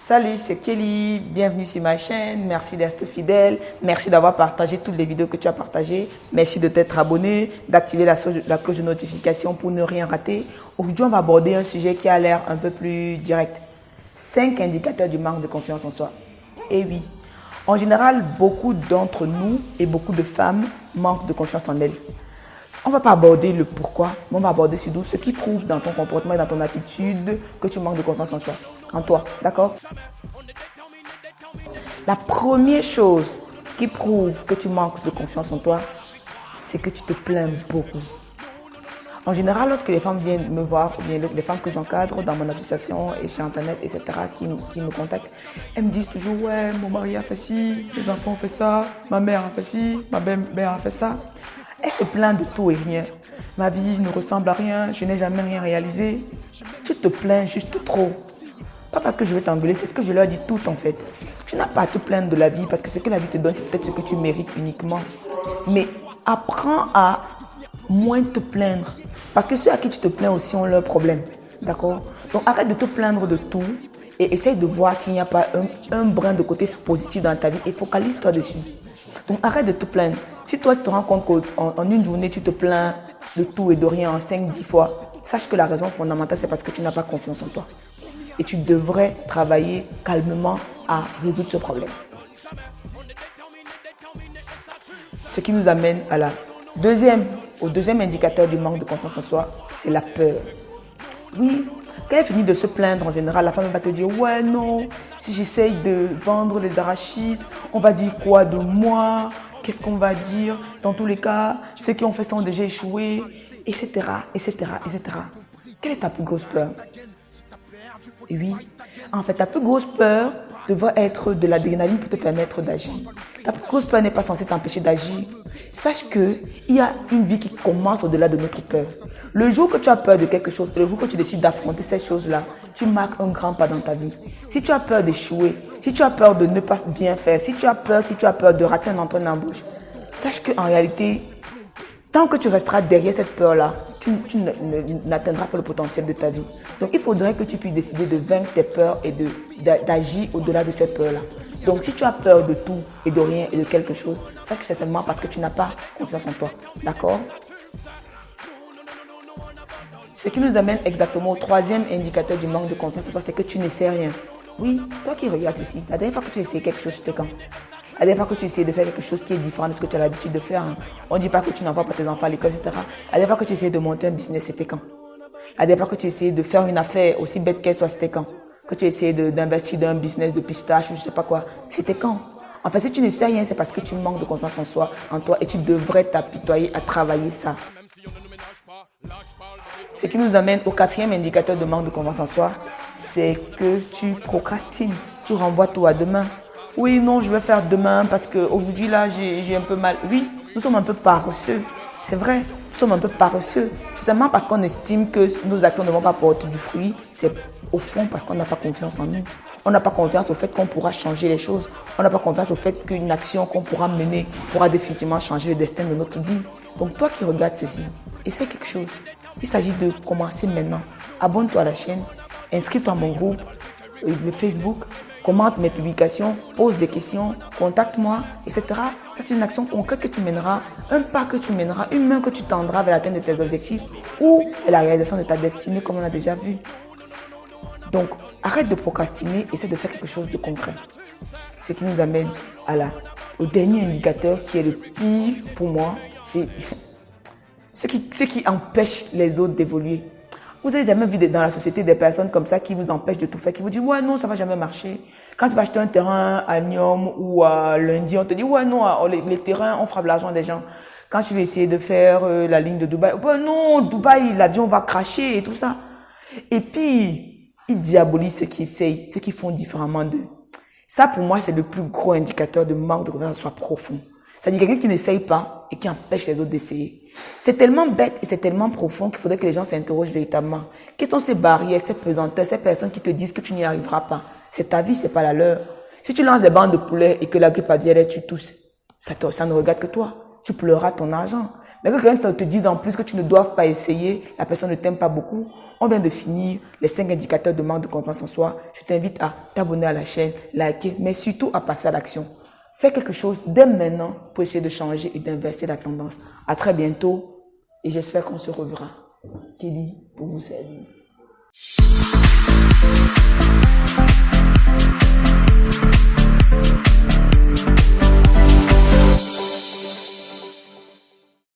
Salut, c'est Kelly, bienvenue sur ma chaîne, merci d'être fidèle, merci d'avoir partagé toutes les vidéos que tu as partagées, merci de t'être abonné, d'activer la cloche de notification pour ne rien rater. Aujourd'hui, on va aborder un sujet qui a l'air un peu plus direct. 5 indicateurs du manque de confiance en soi. Et oui, en général, beaucoup d'entre nous et beaucoup de femmes manquent de confiance en elles. On ne va pas aborder le pourquoi, mais on va aborder surtout ce qui prouve dans ton comportement et dans ton attitude que tu manques de confiance en soi, en toi, d'accord? La première chose qui prouve que tu manques de confiance en toi, c'est que tu te plains beaucoup. En général, lorsque les femmes viennent me voir, ou bien les femmes que j'encadre dans mon association et sur Internet, etc., qui me contactent, elles me disent toujours « Ouais, mon mari a fait ci, mes enfants ont fait ça, ma mère a fait ci, ma belle-mère a fait ça. » Elle se plaint de tout et rien. Ma vie ne ressemble à rien, je n'ai jamais rien réalisé. Tu te plains juste trop. Pas parce que je vais t'engueuler, c'est ce que je leur dis tout en fait. Tu n'as pas à te plaindre de la vie parce que ce que la vie te donne, c'est peut-être ce que tu mérites uniquement. Mais apprends à moins te plaindre. Parce que ceux à qui tu te plains aussi ont leurs problèmes. D'accord? Donc arrête de te plaindre de tout et essaye de voir s'il n'y a pas un brin de côté positif dans ta vie et focalise-toi dessus. Donc arrête de te plaindre. Si toi tu te rends compte qu'en une journée tu te plains de tout et de rien en 5-10 fois, sache que la raison fondamentale c'est parce que tu n'as pas confiance en toi. Et tu devrais travailler calmement à résoudre ce problème. Ce qui nous amène au deuxième indicateur du manque de confiance en soi, c'est la peur. Oui, quand elle finit de se plaindre, en général, la femme va te dire « Ouais, non, si j'essaye de vendre les arachides, on va dire quoi de moi? Qu'est-ce qu'on va dire? Dans tous les cas, ceux qui ont fait ça ont déjà échoué, etc., etc., etc. » Quelle est ta plus grosse peur? Et oui, en fait, ta plus grosse peur devrait être de l'adrénaline pour te permettre d'agir. Ta plus grosse peur n'est pas censée t'empêcher d'agir. Sache qu'il y a une vie qui commence au-delà de notre peur. Le jour que tu as peur de quelque chose, le jour que tu décides d'affronter ces choses-là, tu marques un grand pas dans ta vie. Si tu as peur d'échouer, si tu as peur de ne pas bien faire, si tu as peur de rater un emploi d'embauche, sache qu'en réalité, tant que tu resteras derrière cette peur-là, tu n'atteindras pas le potentiel de ta vie. Donc, il faudrait que tu puisses décider de vaincre tes peurs et d'agir au-delà de cette peur-là. Donc, si tu as peur de tout et de rien et de quelque chose, sache que c'est seulement parce que tu n'as pas confiance en toi. D'accord? Ce qui nous amène exactement au troisième indicateur du manque de confiance en toi, c'est que tu ne sais rien. Oui, toi qui regardes ici, la dernière fois que tu as essayé quelque chose, c'était quand? La dernière fois que tu essayes de faire quelque chose qui est différent de ce que tu as l'habitude de faire, hein. On ne dit pas que tu n'envoies pas tes enfants à l'école, etc. La dernière fois que tu essayes de monter un business, c'était quand? La dernière fois que tu essayes de faire une affaire aussi bête qu'elle soit, c'était quand? Que tu essayes d'investir dans un business de pistache ou je ne sais pas quoi, c'était quand? En fait, si tu ne sais rien, c'est parce que tu manques de confiance en toi et tu devrais t'apitoyer à travailler ça. Ce qui nous amène au quatrième indicateur de manque de confiance en soi, c'est que tu procrastines, tu renvoies tout à demain. Oui, non, je vais faire demain parce qu'aujourd'hui, là, j'ai un peu mal. Oui, nous sommes un peu paresseux. C'est vrai, nous sommes un peu paresseux. C'est seulement parce qu'on estime que nos actions ne vont pas porter du fruit. C'est au fond parce qu'on n'a pas confiance en nous. On n'a pas confiance au fait qu'on pourra changer les choses. On n'a pas confiance au fait qu'une action qu'on pourra mener pourra définitivement changer le destin de notre vie. Donc, toi qui regardes ceci, essaie quelque chose. Il s'agit de commencer maintenant. Abonne-toi à la chaîne, inscris-toi à mon groupe de Facebook, commente mes publications, pose des questions, contacte-moi, etc. Ça, c'est une action concrète que tu mèneras, un pas que tu mèneras, une main que tu tendras vers l'atteinte de tes objectifs ou la réalisation de ta destinée, comme on a déjà vu. Donc, arrête de procrastiner, essaie de faire quelque chose de concret. Ce qui nous amène au dernier indicateur qui est le pire pour moi, c'est ce qui empêche les autres d'évoluer. Vous avez jamais vu dans la société des personnes comme ça qui vous empêchent de tout faire, qui vous disent « Ouais, non, ça va jamais marcher. » Quand tu vas acheter un terrain à Nyom ou à Lundi, on te dit « Ouais, non, les terrains, on frappe l'argent des gens. » Quand tu vas essayer de faire la ligne de Dubaï, « Ouais, non, Dubaï, l'avion va cracher et tout ça. » Et puis, ils diabolisent ceux qui essayent, ceux qui font différemment d'eux. Ça, pour moi, c'est le plus gros indicateur de manque de confiance en soi profond. C'est-à-dire quelqu'un qui n'essaye pas et qui empêche les autres d'essayer. C'est tellement bête et c'est tellement profond qu'il faudrait que les gens s'interrogent véritablement. Quelles sont ces barrières, ces pesanteurs, ces personnes qui te disent que tu n'y arriveras pas? C'est ta vie, c'est pas la leur. Si tu lances des bandes de poulets et que la grippe aviaire les tue tous, ça ne regarde que toi. Tu pleureras ton argent. Mais que quelqu'un te dise en plus que tu ne dois pas essayer, la personne ne t'aime pas beaucoup. On vient de finir les 5 indicateurs de manque de confiance en soi. Je t'invite à t'abonner à la chaîne, liker, mais surtout à passer à l'action. Fais quelque chose dès maintenant pour essayer de changer et d'inverser la tendance. À très bientôt et j'espère qu'on se reverra. Kelly pour vous servir.